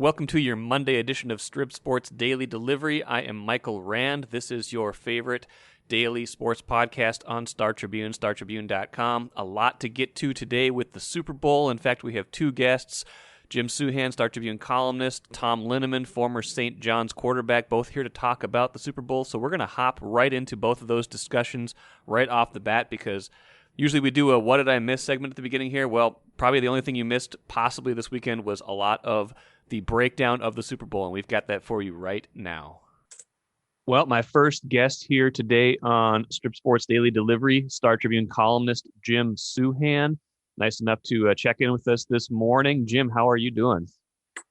Welcome to your Monday edition of Strip Sports Daily Delivery. I am Michael Rand. This is your favorite daily sports podcast on Star Tribune, StarTribune.com. A lot to get to today with the Super Bowl. In fact, we have two guests, Jim Souhan, Star Tribune columnist, Tom Linnemann, former St. John's quarterback, both here to talk about the Super Bowl. So we're going to hop right into both of those discussions right off the bat because usually we do a What Did I Miss segment at the beginning here. Well, probably the only thing you missed possibly this weekend was a lot of the breakdown of the Super Bowl, and we've got that for you right now. Well, my first guest here today on Strip Sports Daily Delivery, Star Tribune columnist Jim Souhan. Nice enough to check in with us this morning. Jim, how are you doing?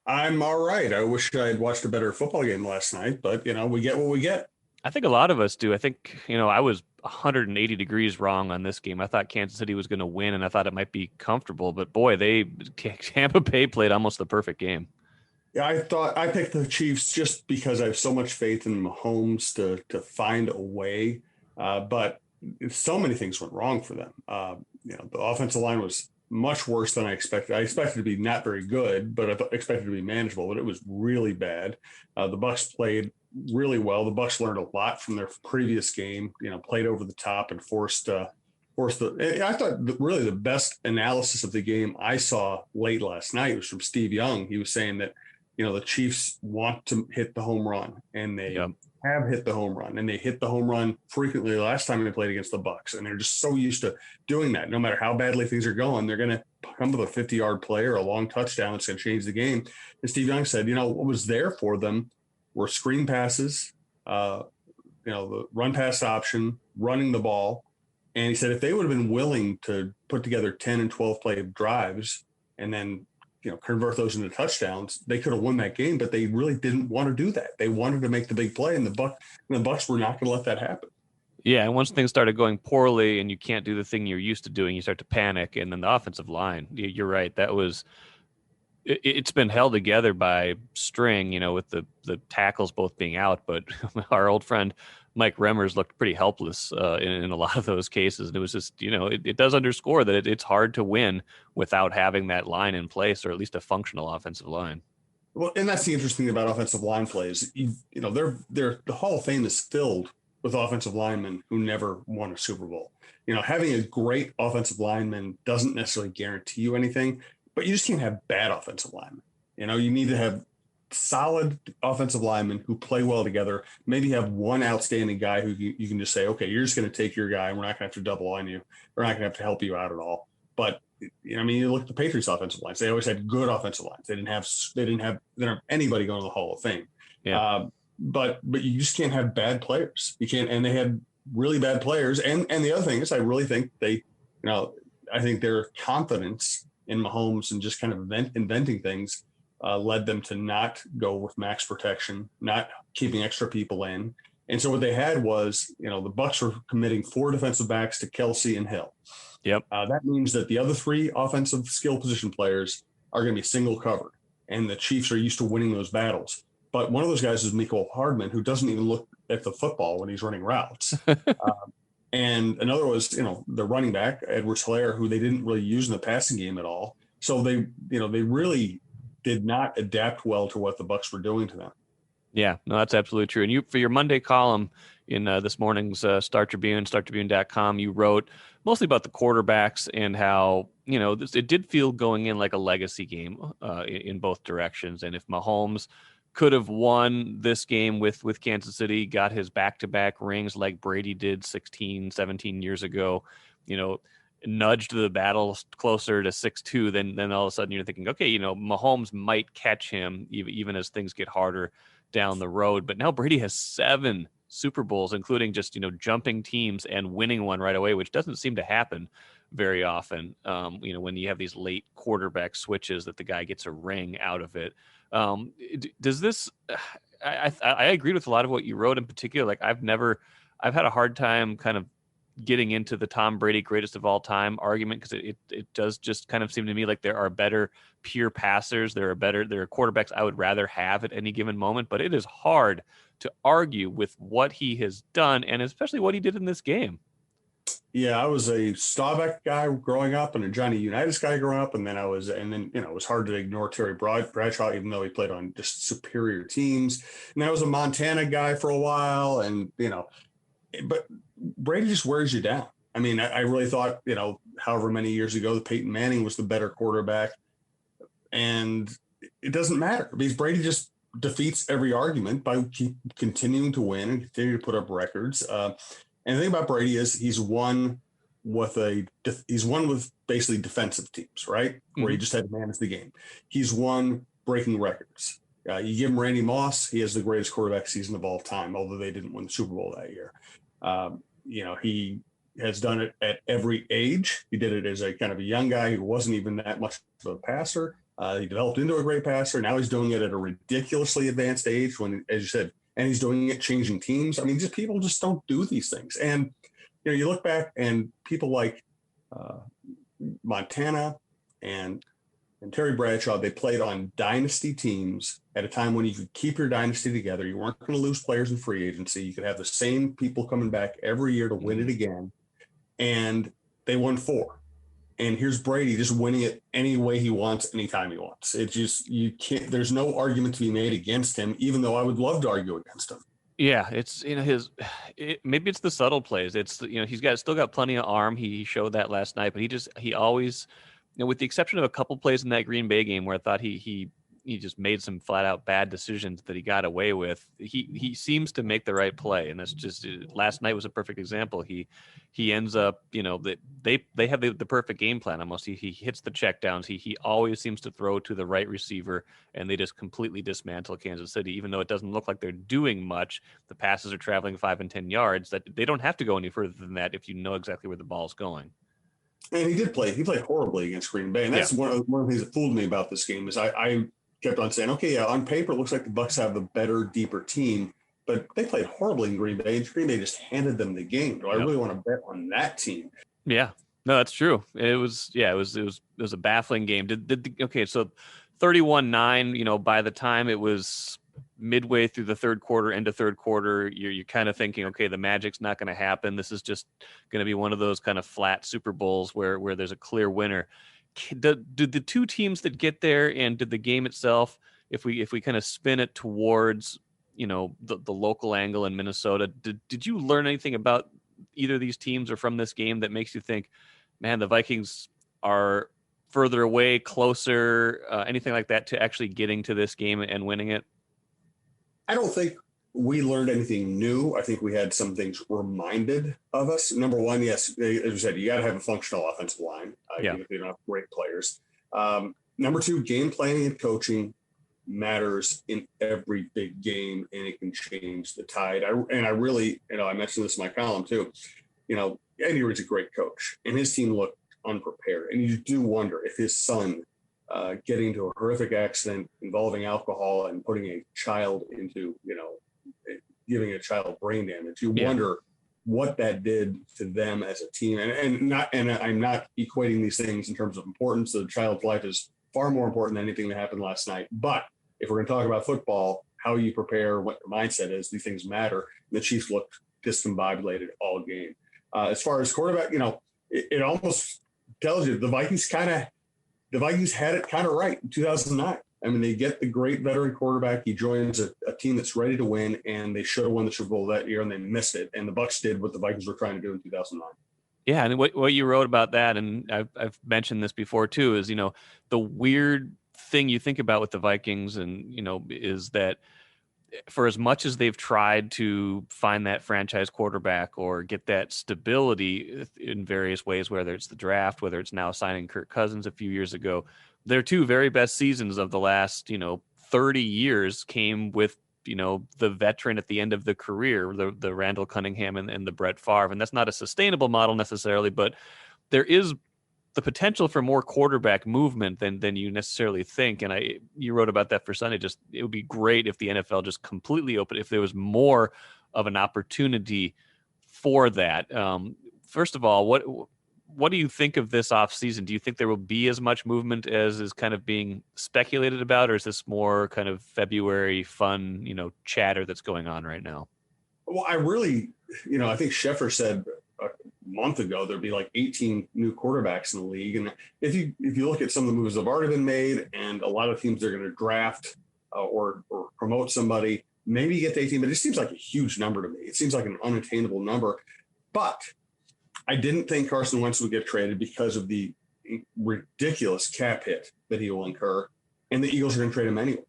I'm all right. I wish I had watched a better football game last night, but, we get what we get. I think a lot of us do. I think, I was 180 degrees wrong on this game. I thought Kansas City was going to win, and I thought it might be comfortable. But, boy, Tampa Bay played almost the perfect game. Yeah, I picked the Chiefs just because I have so much faith in Mahomes to find a way. But so many things went wrong for them. The offensive line was much worse than I expected. I expected it to be not very good, but I expected it to be manageable. But it was really bad. The Bucs played really well. The Bucs learned a lot from their previous game. Played over the top and forced. I thought really the best analysis of the game I saw late last night was from Steve Young. He was saying that the Chiefs want to hit the home run, and they have hit the home run, and they hit the home run frequently the last time they played against the Bucs, and they're just so used to doing that. No matter how badly things are going, they're going to come to a 50-yard play or a long touchdown that's going to change the game. And Steve Young said, what was there for them were screen passes, the run pass option, running the ball. And he said if they would have been willing to put together 10 and 12 play drives and then convert those into touchdowns, they could have won that game, but they really didn't want to do that. They wanted to make the big play, and the Bucs were not going to let that happen. Yeah, and once things started going poorly and you can't do the thing you're used to doing, you start to panic, and then the offensive line, you're right, it's been held together by string, with the tackles both being out, but our old friend Mike Remmers looked pretty helpless in a lot of those cases. And it was just, it does underscore that it's hard to win without having that line in place, or at least a functional offensive line. Well, and that's the interesting thing about offensive line plays. The Hall of Fame is filled with offensive linemen who never won a Super Bowl. Having a great offensive lineman doesn't necessarily guarantee you anything, but you just can't have bad offensive linemen. You need to have solid offensive linemen who play well together. Maybe have one outstanding guy who you can just say, okay, you're just going to take your guy and we're not going to have to double on you. We're not going to have to help you out at all. But you look at the Patriots offensive lines. They always had good offensive lines. They didn't have anybody going to the Hall of Fame. Yeah. But you just can't have bad players. You can't, and they had really bad players. And the other thing is, I really think I think their confidence in Mahomes and just kind of inventing things led them to not go with max protection, not keeping extra people in. And so what they had was, the Bucs were committing 4 defensive backs to Kelsey and Hill. Yep. That means that the other 3 offensive skill position players are going to be single covered, and the Chiefs are used to winning those battles. But one of those guys is Mecole Hardman, who doesn't even look at the football when he's running routes. And another was, the running back, Edwards-Helaire, who they didn't really use in the passing game at all. So they really did not adapt well to what the Bucs were doing to them. Yeah, no, that's absolutely true. And for your Monday column in this morning's Star Tribune, StarTribune.com, you wrote mostly about the quarterbacks and how, it did feel going in like a legacy game in both directions. And if Mahomes could have won this game with Kansas City, got his back-to-back rings like Brady did 16, 17 years ago, nudged the battle closer to 6-2, then all of a sudden you're thinking, okay, Mahomes might catch him even as things get harder down the road. But now Brady has 7 Super Bowls, including just, jumping teams and winning one right away, which doesn't seem to happen very often. When you have these late quarterback switches that the guy gets a ring out of it. Does this, I agreed with a lot of what you wrote in particular. Like I've had a hard time kind of getting into the Tom Brady greatest of all time argument, because it does just kind of seem to me like there are better pure passers. There are quarterbacks I would rather have at any given moment, but it is hard to argue with what he has done, and especially what he did in this game. Yeah, I was a Staubach guy growing up and a Johnny Unitas guy growing up, and then it was hard to ignore Terry Bradshaw, even though he played on just superior teams. And I was a Montana guy for a while, and but Brady just wears you down. I mean, I really thought, however many years ago, that Peyton Manning was the better quarterback, and it doesn't matter because Brady just defeats every argument by continuing to win and continue to put up records. And the thing about Brady is he's won with basically defensive teams, right? Where he just had to manage the game. He's won breaking records. You give him Randy Moss, he has the greatest quarterback season of all time, although they didn't win the Super Bowl that year. He has done it at every age. He did it as a kind of a young guy who wasn't even that much of a passer. He developed into a great passer. Now he's doing it at a ridiculously advanced age when, as you said, and he's doing it changing teams. I mean, people just don't do these things. And, you look back and people like Montana and Terry Bradshaw, they played on dynasty teams at a time when you could keep your dynasty together. You weren't going to lose players in free agency. You could have the same people coming back every year to win it again. And they won 4. And here's Brady just winning it any way he wants, anytime he wants. It's just, you can't, there's no argument to be made against him, even though I would love to argue against him. Yeah, it's maybe it's the subtle plays. It's still got plenty of arm. He showed that last night, but he always, with the exception of a couple plays in that Green Bay game where I thought he just made some flat out bad decisions that he got away with. He seems to make the right play, and that's just last night was a perfect example. He ends up, they have the perfect game plan almost. He hits the checkdowns. He always seems to throw to the right receiver, and they just completely dismantle Kansas City. Even though it doesn't look like they're doing much, the passes are traveling 5 and 10 yards. That they don't have to go any further than that if you know exactly where the ball's going. And he played horribly against Green Bay, and that's one of the things that fooled me about this game is I kept on saying, okay, yeah, on paper, it looks like the Bucs have the better, deeper team, but they played horribly in Green Bay, and Green Bay just handed them the game. Do I really want to bet on that team? Yeah, no, that's true. It was a baffling game. So 31-9, by the time it was midway through the third quarter, end of third quarter, you're kind of thinking, okay, the magic's not going to happen. This is just going to be one of those kind of flat Super Bowls where there's a clear winner. Did the two teams that get there and did the game itself, if we kind of spin it towards, the local angle in Minnesota, did you learn anything about either of these teams or from this game that makes you think, man, the Vikings are further away, closer, anything like that to actually getting to this game and winning it? I don't think we learned anything new. I think we had some things reminded of us. Number one, yes, as you said, you got to have a functional offensive line. Even if you don't have great players. Number two, game planning and coaching matters in every big game, and it can change the tide. I really, I mentioned this in my column too. Andy Reid's a great coach, and his team looked unprepared. And you do wonder if his son getting into a horrific accident involving alcohol and putting a child into, giving a child brain damage. You wonder what that did to them as a team. And I'm not equating these things in terms of importance. The child's life is far more important than anything that happened last night. But if we're going to talk about football, how you prepare, what your mindset is, these things matter. The Chiefs looked discombobulated all game. As far as quarterback, it almost tells you the Vikings had it kind of right in 2009. I mean, they get the great veteran quarterback. He joins a team that's ready to win, and they should have won the Super Bowl that year, and they missed it. And the Bucs did what the Vikings were trying to do in 2009. Yeah, and what you wrote about that, and I've mentioned this before too, is the weird thing you think about with the Vikings, and is that for as much as they've tried to find that franchise quarterback or get that stability in various ways, whether it's the draft, whether it's now signing Kirk Cousins a few years ago, their two very best seasons of the last 30 years came with the veteran at the end of the career, the Randall Cunningham and the Brett Favre. And that's not a sustainable model necessarily, but there is the potential for more quarterback movement than you necessarily think. And you wrote about that for Sunday. It would be great if the NFL just completely opened, if there was more of an opportunity for that. First of all, what do you think of this offseason? Do you think there will be as much movement as is kind of being speculated about, or is this more kind of February fun, chatter that's going on right now? Well, I really, I think Schefter said month ago, there'd be like 18 new quarterbacks in the league. And if you look at some of the moves that have already been made, and a lot of teams are going to draft or promote somebody, maybe you get to 18, but it seems like a huge number to me. It seems like an unattainable number. But I didn't think Carson Wentz would get traded because of the ridiculous cap hit that he will incur, and the Eagles are going to trade him anyway.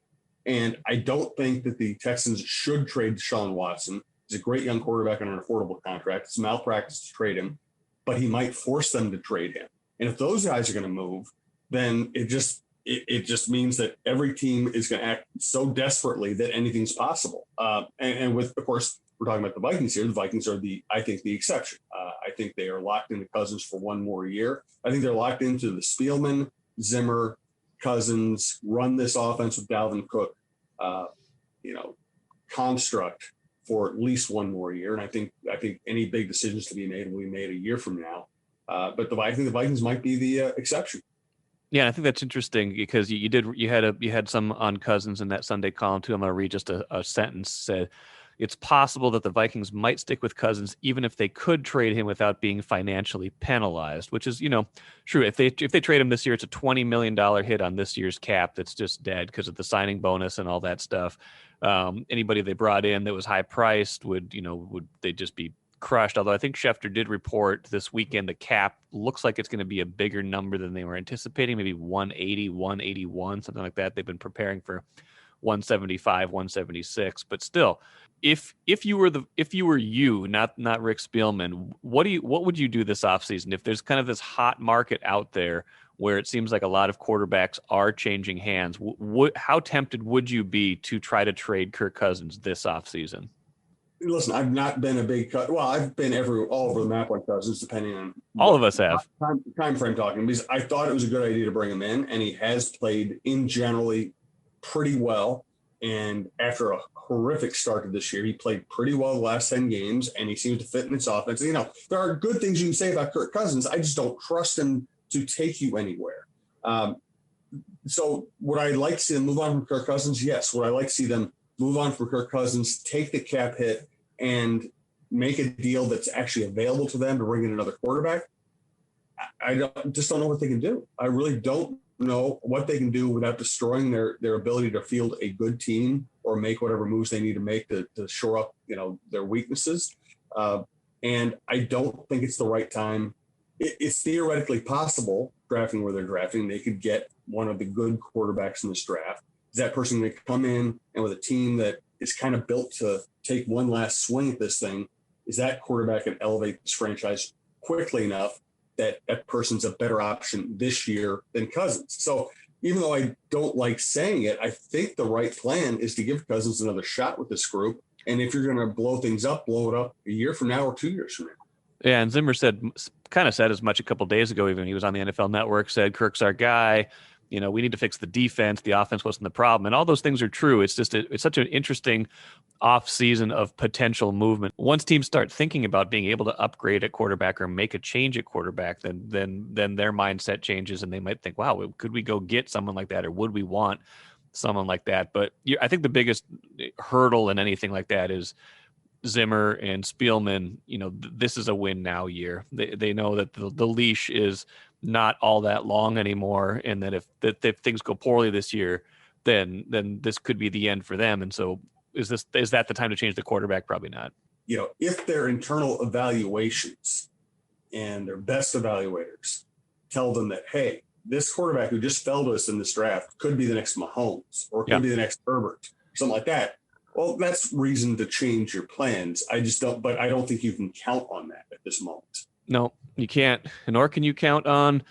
And I don't think that the Texans should trade Deshaun Watson. He's a great young quarterback on an affordable contract. It's malpractice to trade him, but he might force them to trade him. And if those guys are going to move, then it just means that every team is going to act so desperately that anything's possible. And with, of course, we're talking about the Vikings here. The Vikings are I think the exception. I think they are locked into Cousins for one more year. I think they're locked into the Spielman, Zimmer, Cousins, run this offense with Dalvin Cook, construct for at least one more year. And I think any big decisions to be made will be made a year from now. But I think the Vikings might be the exception. Yeah, I think that's interesting because you had some on Cousins in that Sunday column too. I'm going to read just a sentence. Said it's possible that the Vikings might stick with Cousins even if they could trade him without being financially penalized, which is, true. If they trade him this year, it's a $20 million hit on this year's cap that's just dead because of the signing bonus and all that stuff. Anybody they brought in that was high priced would they just be crushed? Although I think Schefter did report this weekend the cap looks like it's going to be a bigger number than they were anticipating, maybe 180, 181, something like that. They've been preparing for 175, 176, but still, if you were you, not Rick Spielman, what would you do this offseason if there's kind of this hot market out there where it seems like a lot of quarterbacks are changing hands? How tempted would you be to try to trade Kirk Cousins this offseason? Listen, I've not been a big I've been all over the map on Cousins, depending on all of us have time frame talking, because I thought it was a good idea to bring him in, and he has played in generally pretty well. And after a horrific start to this year, he played pretty well the last 10 games, and he seems to fit in its offense. There are good things you can say about Kirk Cousins. I just don't trust him to take you anywhere. So would I like to see them move on from Kirk Cousins? Yes. Would I like to see them move on from Kirk Cousins, take the cap hit, and make a deal that's actually available to them to bring in another quarterback? I just don't know what they can do. I really don't know what they can do without destroying their ability to field a good team or make whatever moves they need to make to shore up, their weaknesses. And I don't think it's the right time. It's theoretically possible, drafting where they're drafting, they could get one of the good quarterbacks in this draft. Is that person going to come in and with a team that is kind of built to take one last swing at this thing, is that quarterback can elevate this franchise quickly enough that person's a better option this year than Cousins? So even though I don't like saying it, I think the right plan is to give Cousins another shot with this group. And if you're going to blow things up, blow it up a year from now or 2 years from now. Yeah, and Zimmer kind of said as much a couple of days ago, even he was on the NFL Network, said Kirk's our guy. We need to fix the defense. The offense wasn't the problem. And all those things are true. It's just it's such an interesting off season of potential movement. Once teams start thinking about being able to upgrade at quarterback or make a change at quarterback, then their mindset changes and they might think, wow, could we go get someone like that, or would we want someone like that? But I think the biggest hurdle in anything like that is Zimmer and Spielman. This is a win now year. They know that the leash is not all that long anymore, and that if things go poorly this year, then this could be the end for them. And so is that the time to change the quarterback? Probably not. If their internal evaluations and their best evaluators tell them that, hey, this quarterback who just fell to us in this draft could be the next Mahomes or could be the next Herbert, something like that, well, that's reason to change your plans. I don't think you can count on that at this moment. No, you can't. Nor can you count on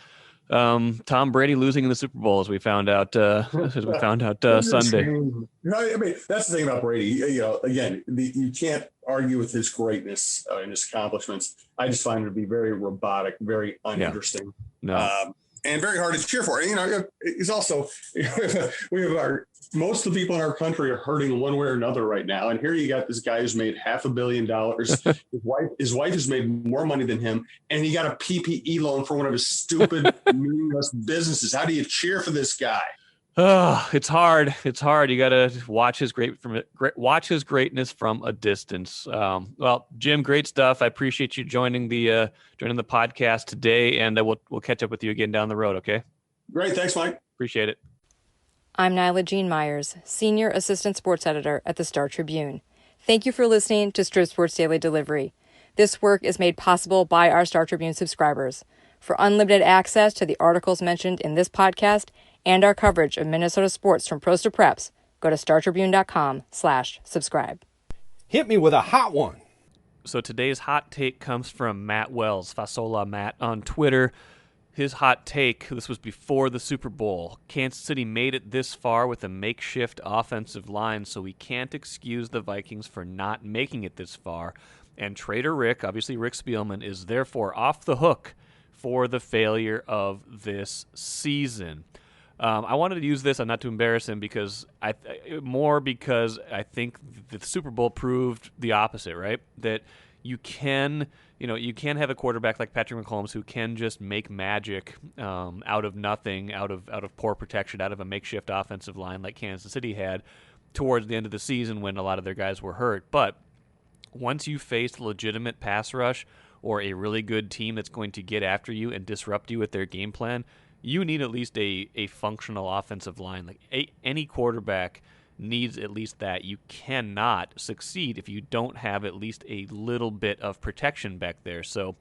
Tom Brady losing in the Super Bowl, as we found out Sunday. I mean, that's the thing about Brady. Again, you can't argue with his greatness and his accomplishments. I just find it to be very robotic, very uninteresting. No. And very hard to cheer for. It's also, most of the people in our country are hurting one way or another right now. And here you got this guy who's made $500 million. His wife has made more money than him. And he got a PPE loan for one of his stupid, meaningless businesses. How do you cheer for this guy? Oh, it's hard. It's hard. You got to watch his greatness from a distance. Well, Jim, great stuff. I appreciate you joining the podcast today, and we'll catch up with you again down the road. Okay. Great. Thanks, Mike. Appreciate it. I'm Nyla Jean Myers, Senior Assistant Sports Editor at the Star Tribune. Thank you for listening to Strip Sports Daily Delivery. This work is made possible by our Star Tribune subscribers. For unlimited access to the articles mentioned in this podcast and our coverage of Minnesota sports from pros to preps, go to startribune.com/subscribe. Hit me with a hot one. So today's hot take comes from Matt Wells, Fasola Matt on Twitter. His hot take, this was before the Super Bowl. Kansas City made it this far with a makeshift offensive line, so we can't excuse the Vikings for not making it this far. And Trader Rick, obviously Rick Spielman, is therefore off the hook for the failure of this season. I wanted to use this, not to embarrass him, because I think the Super Bowl proved the opposite, right? That you can have a quarterback like Patrick Mahomes who can just make magic out of nothing, out of poor protection, out of a makeshift offensive line like Kansas City had towards the end of the season when a lot of their guys were hurt. But once you face a legitimate pass rush or a really good team that's going to get after you and disrupt you with their game plan, you need at least a functional offensive line. Like any quarterback needs at least that. You cannot succeed if you don't have at least a little bit of protection back there. So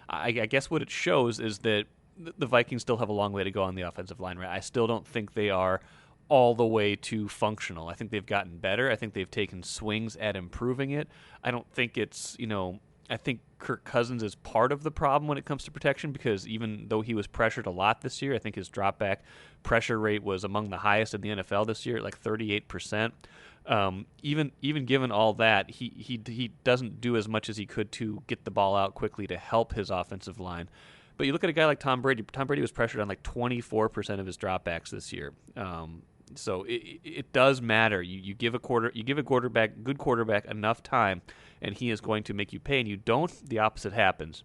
I guess what it shows is that the Vikings still have a long way to go on the offensive line, right? I still don't think they are all the way to functional. I think they've gotten better. I think they've taken swings at improving it. I don't think it's, I think Kirk Cousins is part of the problem when it comes to protection, because even though he was pressured a lot this year, I think his drop back pressure rate was among the highest in the NFL this year at like 38%. Even given all that, he doesn't do as much as he could to get the ball out quickly to help his offensive line. But you look at a guy like Tom Brady. Tom Brady was pressured on like 24% of his dropbacks this year. So it does matter. You give a good quarterback enough time, and he is going to make you pay. And you don't, the opposite happens.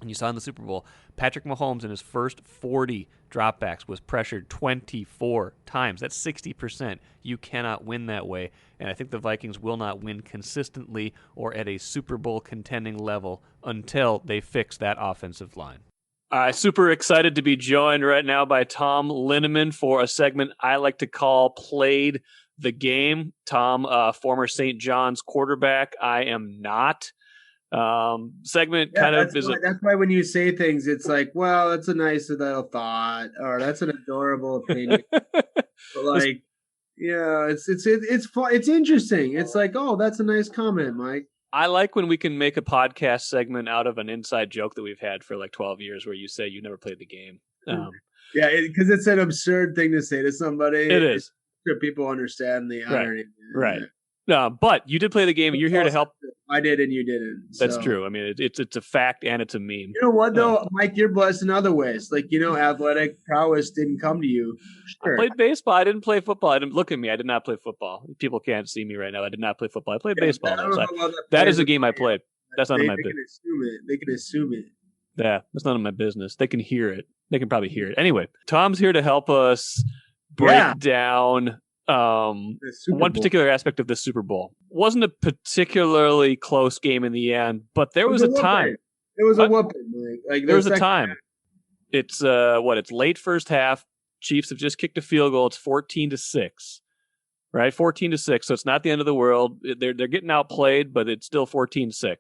And you saw in the Super Bowl, Patrick Mahomes in his first 40 dropbacks was pressured 24 times. That's 60%. You cannot win that way. And I think the Vikings will not win consistently or at a Super Bowl contending level until they fix that offensive line. Super excited to be joined right now by Tom Linnemann for a segment I like to call Played the Game. Tom, former St. John's quarterback. I am not. Segment that's why when you say things, it's like, well, that's a nice little thought, or that's an adorable opinion. But like, yeah, it's fun. It's interesting. It's like, oh, that's a nice comment, Mike. I like when we can make a podcast segment out of an inside joke that we've had for like 12 years where you say you never played the game. Yeah, because it's an absurd thing to say to somebody. It is. Sure, people understand the irony. Right. No, but you did play the game, and you're here to help. I did, and you didn't. That's true. I mean, it's a fact, and it's a meme. You know what, though, Mike? You're blessed in other ways. Like, athletic prowess didn't come to you. Sure. I played baseball. I didn't play football. I didn't look at me. I did not play football. People can't see me right now. I did not play football. I played baseball. That is a game I played. That's none of my business. They can assume it. Yeah, that's none of my business. They can hear it. They can probably hear it. Anyway, Tom's here to help us break down one particular aspect of the Super Bowl. Wasn't a particularly close game in the end, but there was a time. It was a whooping. Like there was a time. It's it's late first half. Chiefs have just kicked a field goal. It's 14-6. Right? 14-6. So it's not the end of the world. They're getting outplayed, but it's still 14-6.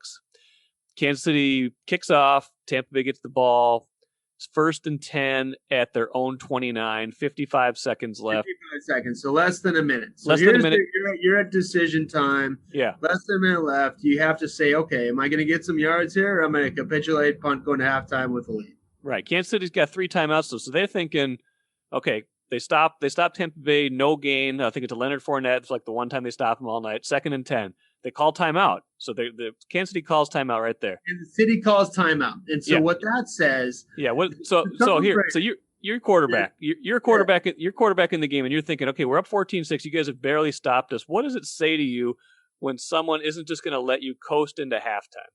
Kansas City kicks off. Tampa Bay gets the ball. It's 1st and 10 at their own 29, 55 seconds left. 55 seconds, so less than a minute. So less than a minute. You're at decision time. Yeah. Less than a minute left. You have to say, okay, am I going to get some yards here, or am I going to capitulate, punt, going to halftime with a lead? Right. Kansas City's got 3 timeouts, so they're thinking, okay, they stop Tampa Bay, no gain. I think it's a Leonard Fournette. It's like the one time they stop him all night. 2nd and 10. They call timeout. So the Kansas City calls timeout right there. And the city calls timeout. And so what that says. Yeah. So you're quarterback. You're quarterback. You're quarterback in the game, and you're thinking, okay, we're up 14-6. You guys have barely stopped us. What does it say to you when someone isn't just going to let you coast into halftime?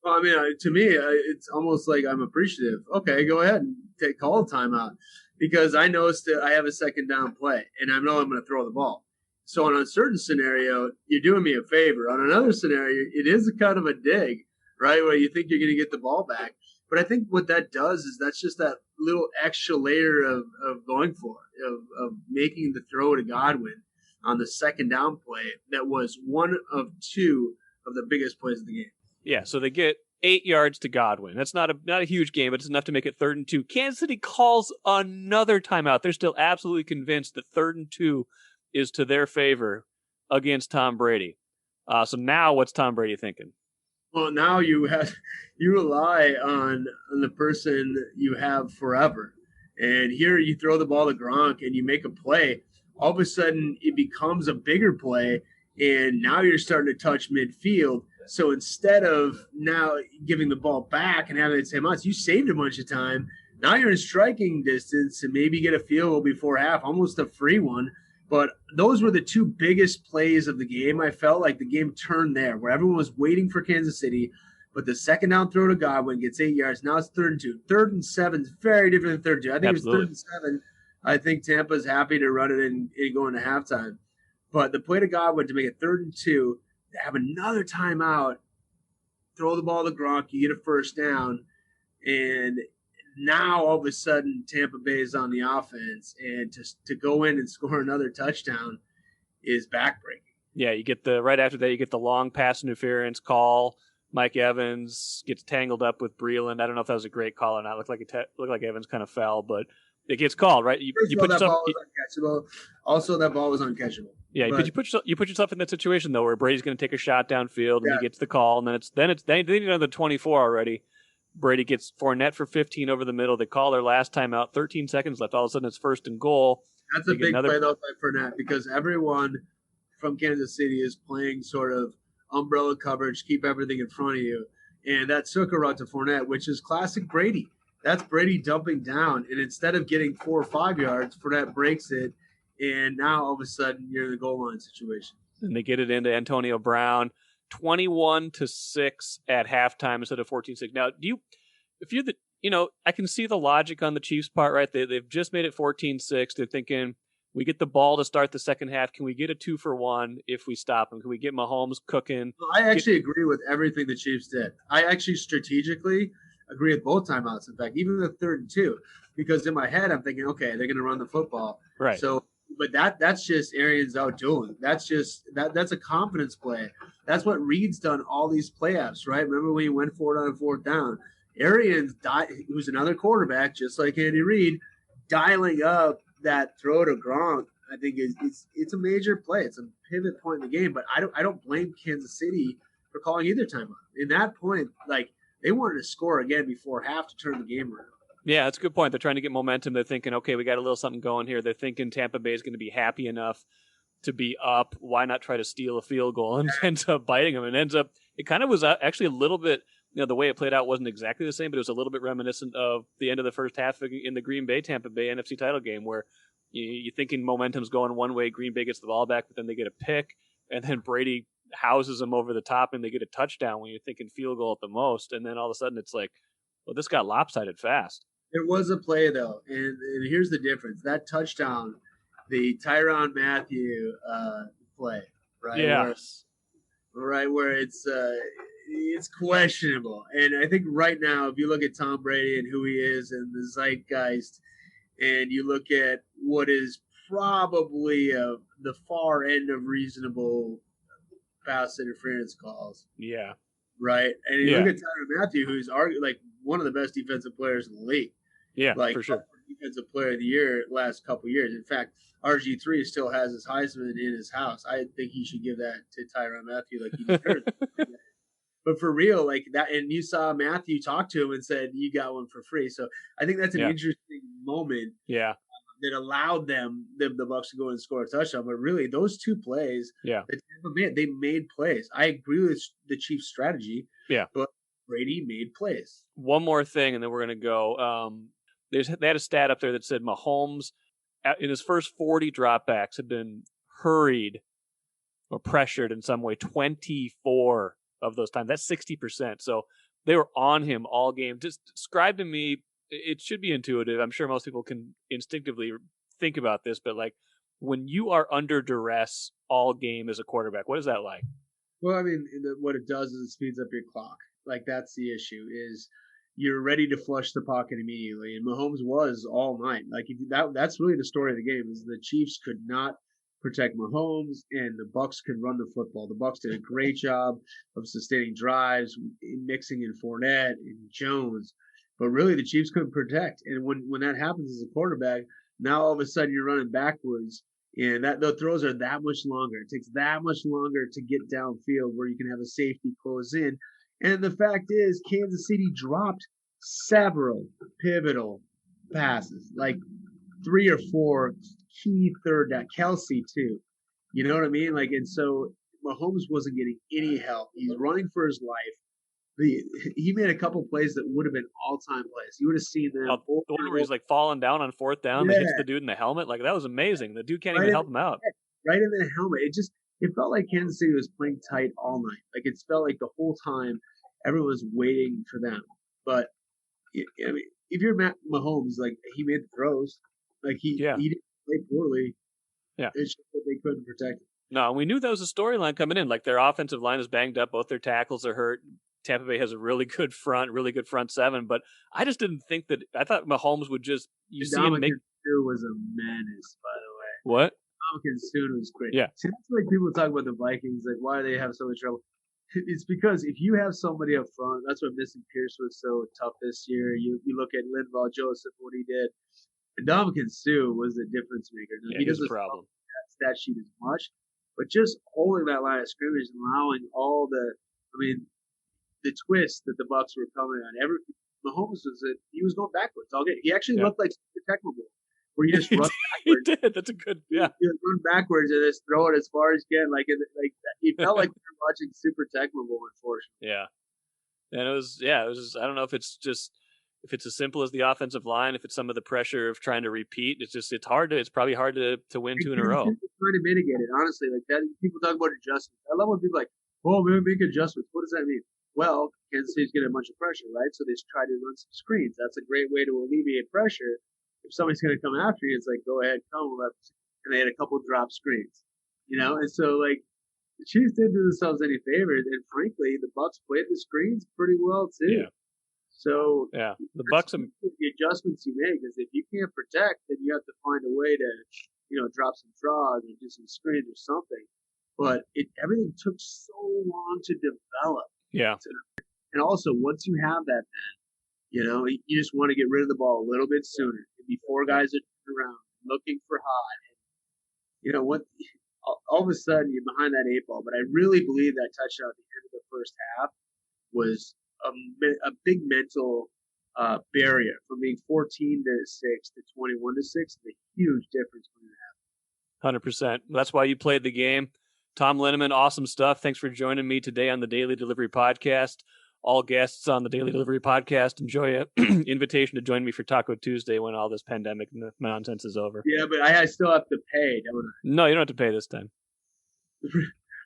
Well, I mean, to me, it's almost like I'm appreciative. Okay, go ahead and call a timeout. because I know I have a second down play, and I know I'm going to throw the ball. So on a certain scenario, you're doing me a favor. On another scenario, it is a kind of a dig, right, where you think you're going to get the ball back. But I think what that does is that's just that little extra layer of going for it, of making the throw to Godwin on the second down play that was one of two of the biggest plays of the game. Yeah, so they get 8 yards to Godwin. That's not a huge game, but it's enough to make it 3rd and 2. Kansas City calls another timeout. They're still absolutely convinced that 3rd and 2 is to their favor against Tom Brady. So now what's Tom Brady thinking? Well, now you rely on the person you have forever. And here you throw the ball to Gronk and you make a play. All of a sudden it becomes a bigger play, and now you're starting to touch midfield. So instead of now giving the ball back and having it same odds, you saved a bunch of time. Now you're in striking distance and maybe get a field goal before half, almost a free one. But those were the two biggest plays of the game. I felt like the game turned there, where everyone was waiting for Kansas City. But the second down throw to Godwin gets 8 yards. Now it's 3rd and 2. 3rd and 7 is very different than 3rd and 2. I think Absolutely. It was 3rd and 7. I think Tampa's happy to run it and go into halftime. But the play to Godwin to make it 3rd and 2, to have another timeout, throw the ball to Gronk, you get a first down, and now all of a sudden Tampa Bay is on the offense, and to go in and score another touchdown is backbreaking. Yeah, you get right after that, you get the long pass interference call. Mike Evans gets tangled up with Breeland. I don't know if that was a great call or not. Looked like Evans kind of fell, but it gets called, right? You put that yourself, ball was uncatchable. Also, that ball was uncatchable. Yeah, but you put yourself in that situation though, where Brady's going to take a shot downfield and he gets the call, and then they need another 24 already. Brady gets Fournette for 15 over the middle. They call their last timeout. 13 seconds left. All of a sudden, it's 1st and goal. That's a big play though by Fournette, because everyone from Kansas City is playing sort of umbrella coverage, keep everything in front of you, and that took a route to Fournette, which is classic Brady. That's Brady dumping down, and instead of getting 4 or 5 yards, Fournette breaks it, and now all of a sudden you're in the goal line situation. And they get it into Antonio Brown, 21-6 at halftime instead of 14-6. Now, I can see the logic on the Chiefs' part, right? They've just made it 14-6. They're thinking, we get the ball to start the second half. Can we get a 2-for-1 if we stop them? Can we get Mahomes cooking? I actually agree with everything the Chiefs did. I actually strategically agree with both timeouts. In fact, even the 3rd and 2, because in my head I'm thinking, okay, they're going to run the football. Right. So, but that's just Arians outdoing. That's a confidence play. That's what Reed's done all these playoffs, right? Remember when he went for it on 4th down? Arians, who's another quarterback, just like Andy Reid, dialing up that throw to Gronk, I think it's a major play. It's a pivot point in the game. But I don't blame Kansas City for calling either timeout. In that point, like, they wanted to score again before half to turn the game around. Yeah, that's a good point. They're trying to get momentum. They're thinking, okay, we got a little something going here. They're thinking Tampa Bay is going to be happy enough to be up. Why not try to steal a field goal? And ends up biting them. It kind of was actually a little bit, the way it played out wasn't exactly the same, but it was a little bit reminiscent of the end of the first half in the Green Bay Tampa Bay NFC title game, where you're thinking momentum's going one way, Green Bay gets the ball back, but then they get a pick, and then Brady houses them over the top and they get a touchdown when you're thinking field goal at the most. And then all of a sudden it's like, well, this got lopsided fast. There was a play though, and here's the difference. That touchdown, the Tyrann Mathieu play, right? Yes. Where it's questionable. And I think right now, if you look at Tom Brady and who he is and the zeitgeist, and you look at what is probably the far end of reasonable pass interference calls. Yeah. Right? And you look at Tyrann Mathieu, who's like one of the best defensive players in the league. Yeah, like, for sure. Defensive player of the year last couple of years. In fact, RG3 still has his Heisman in his house. I think he should give that to Tyrann Mathieu like he deserves. But for real, like that, and you saw Matthew talk to him and said, you got one for free. So I think that's an interesting moment. Yeah. That allowed the Bucks to go and score a touchdown. But really, those two plays, they made plays. I agree with the Chiefs' strategy. Yeah. But Brady made plays. One more thing, and then we're going to go. They had a stat up there that said Mahomes, in his first 40 dropbacks, had been hurried or pressured in some way 24 of those times. That's 60%. So they were on him all game. Just describe to me it should be intuitive. I'm sure most people can instinctively think about this, but like when you are under duress all game as a quarterback, what is that like? Well, I mean, what it does is it speeds up your clock. Like that's the issue is you're ready to flush the pocket immediately, and Mahomes was all night. Like that's really the story of the game is the Chiefs could not protect Mahomes, and the Bucks could run the football. The Bucks did a great job of sustaining drives, mixing in Fournette and Jones, but really the Chiefs couldn't protect. And when that happens as a quarterback, now all of a sudden you're running backwards and that the throws are that much longer. It takes that much longer to get downfield where you can have a safety close in. And the fact is, Kansas City dropped several pivotal passes, like 3 or 4 key third down. Kelsey too. You know what I mean? Like, and so Mahomes wasn't getting any help. He's running for his life. He made a couple plays that would have been all-time plays. You would have seen them. The one where he's like falling down on 4th down, that hits the dude in the helmet. Like that was amazing. The dude can't even help him out. Right in the helmet. It felt like Kansas City was playing tight all night. Like it felt like the whole time everyone was waiting for them. But I mean, if you're Matt Mahomes, like he made the throws, like he didn't play poorly. Yeah, it's just that they couldn't protect him. No, we knew that was a storyline coming in. Like their offensive line is banged up, both their tackles are hurt. Tampa Bay has a really good front seven, but I just didn't think that. I thought Mahomes would just see him make. Suh was a menace, by the way. What? Suh was great. Yeah. See, that's like people talk about the Vikings, like why do they have so much trouble? It's because if you have somebody up front, that's why missing Pierce was so tough this year. You look at Linval Joseph, what he did. And Suh was the difference maker. Now, he doesn't problem stat sheet as much, but just holding that line of scrimmage and allowing all the twist that the Bucks were coming on. Mahomes he was going backwards. He actually looked like Super Tecmo Bowl, where you just run backwards. He did. That's a good. Yeah. You run backwards and just throw it as far as you can. Like it felt like we were watching Super Tecmo Bowl, unfortunately. Yeah, and it was. Just, I don't know if it's as simple as the offensive line. If it's some of the pressure of trying to repeat, it's hard to. It's probably hard to win 2 in a row. Trying to mitigate it, honestly. Like that, people talk about adjustments. I love when people are like, "Oh, we make adjustments." What does that mean? Well, Kansas City's getting a bunch of pressure, right? So they try to run some screens. That's a great way to alleviate pressure. If somebody's going to come after you, it's like, go ahead, come. And they had a couple drop screens, And so, like, the Chiefs didn't do themselves any favors. And frankly, the Bucks played the screens pretty well, too. Yeah. So, the Bucks. The adjustments you make is if you can't protect, then you have to find a way to, drop some draws or do some screens or something. But everything took so long to develop. Yeah. And also, once you have that, you just want to get rid of the ball a little bit sooner before guys are around looking for hot. And, what? All of a sudden, you're behind that 8 ball. But I really believe that touchdown at the end of the first half was a big mental barrier from being 14-6 to 21-6. A huge difference between that. 100%. That's why you played the game. Tom Linnemann, awesome stuff. Thanks for joining me today on the Daily Delivery Podcast. All guests on the Daily Delivery Podcast enjoy an invitation to join me for Taco Tuesday when all this pandemic nonsense is over. Yeah, but I still have to pay, don't I? No, you don't have to pay this time.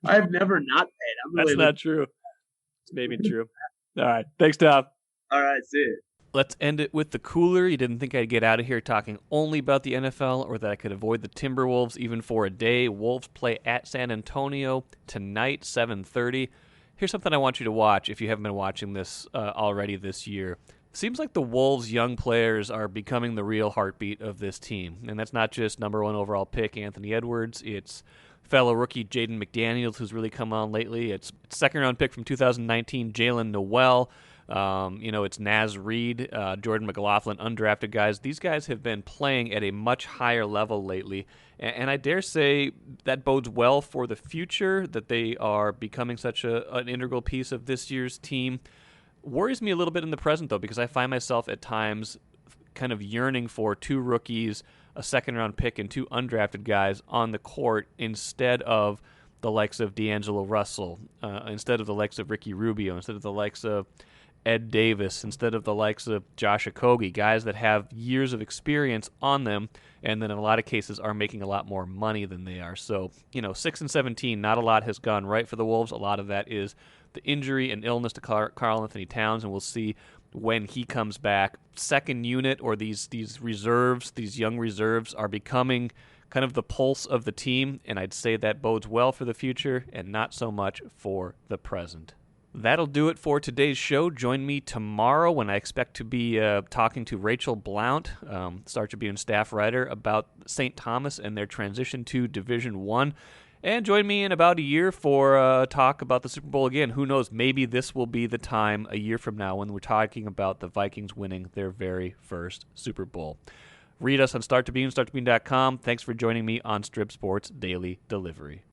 I've never not paid. That's not true. It's maybe true. All right. Thanks, Tom. All right, see you. Let's end it with the cooler. You didn't think I'd get out of here talking only about the NFL or that I could avoid the Timberwolves even for a day. Wolves play at San Antonio tonight, 7:30. Here's something I want you to watch if you haven't been watching this already this year. Seems like the Wolves' young players are becoming the real heartbeat of this team. And that's not just number 1 overall pick Anthony Edwards. It's fellow rookie Jaden McDaniels, who's really come on lately. It's second-round pick from 2019, Jalen Noel. It's Naz Reid, Jordan McLaughlin, undrafted guys. These guys have been playing at a much higher level lately, and I dare say that bodes well for the future, that they are becoming such an integral piece of this year's team. Worries me a little bit in the present, though, because I find myself at times kind of yearning for 2 rookies, a second-round pick, and 2 undrafted guys on the court instead of the likes of D'Angelo Russell, instead of the likes of Ricky Rubio, instead of the likes of Ed Davis, instead of the likes of Josh Okogie, guys that have years of experience on them and then in a lot of cases are making a lot more money than they are. So, 6-17, not a lot has gone right for the Wolves. A lot of that is the injury and illness to Karl Anthony Towns, and we'll see when he comes back. Second unit, or these reserves, these young reserves, are becoming kind of the pulse of the team, and I'd say that bodes well for the future and not so much for the present. That'll do it for today's show. Join me tomorrow when I expect to be talking to Rachel Blount, Star Tribune staff writer, about St. Thomas and their transition to Division I. And join me in about a year for talk about the Super Bowl again. Who knows, maybe this will be the time a year from now when we're talking about the Vikings winning their very first Super Bowl. Read us on Star Tribune, StarTribune.com. Thanks for joining me on Strip Sports Daily Delivery.